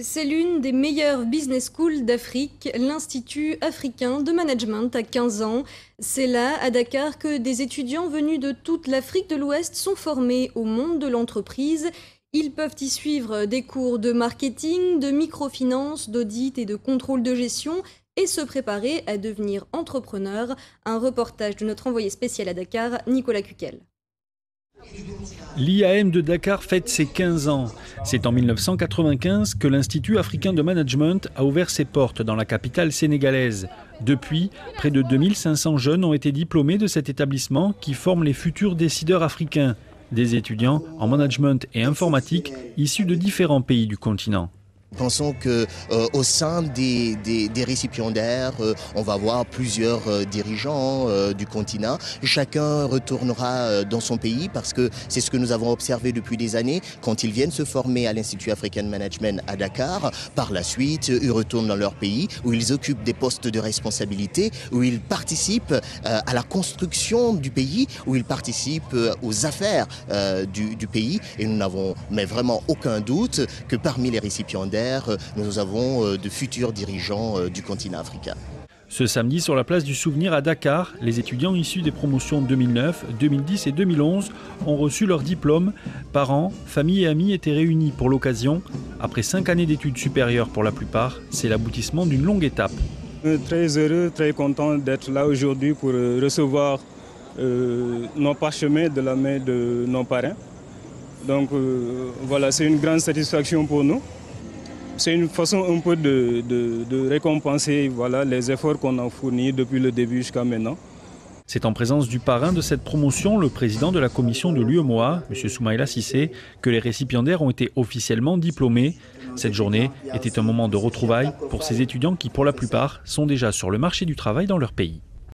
C'est l'une des meilleures business schools d'Afrique, l'Institut africain de management à 15 ans. C'est là, à Dakar, que des étudiants venus de toute l'Afrique de l'Ouest sont formés au monde de l'entreprise. Ils peuvent y suivre des cours de marketing, de microfinance, d'audit et de contrôle de gestion et se préparer à devenir entrepreneurs. Un reportage de notre envoyé spécial à Dakar, Nicolas Cuquel. L'IAM de Dakar fête ses 15 ans. C'est en 1995 que l'Institut africain de management a ouvert ses portes dans la capitale sénégalaise. Depuis, près de 2500 jeunes ont été diplômés de cet établissement qui forme les futurs décideurs africains. Des étudiants en management et informatique issus de différents pays du continent. Pensons qu'au sein des récipiendaires, on va voir plusieurs dirigeants du continent. Chacun retournera dans son pays parce que c'est ce que nous avons observé depuis des années. Quand ils viennent se former à l'Institut africain de management à Dakar, par la suite, ils retournent dans leur pays où ils occupent des postes de responsabilité, où ils participent à la construction du pays, où ils participent aux affaires du pays. Et nous n'avons mais vraiment aucun doute que parmi les récipiendaires, nous avons de futurs dirigeants du continent africain. Ce samedi, sur la place du Souvenir à Dakar, les étudiants issus des promotions 2009, 2010 et 2011 ont reçu leur diplôme. Parents, familles et amis étaient réunis pour l'occasion. Après 5 années d'études supérieures pour la plupart, c'est l'aboutissement d'une longue étape. Très heureux, très content d'être là aujourd'hui pour recevoir nos parchemins de la main de nos parrains. Donc voilà, c'est une grande satisfaction pour nous. C'est une façon un peu de récompenser les efforts qu'on a fournis depuis le début jusqu'à maintenant. C'est en présence du parrain de cette promotion, le président de la commission de l'UEMOA, M. Soumaïla Cissé, que les récipiendaires ont été officiellement diplômés. Cette journée était un moment de retrouvailles pour ces étudiants qui, pour la plupart, sont déjà sur le marché du travail dans leur pays.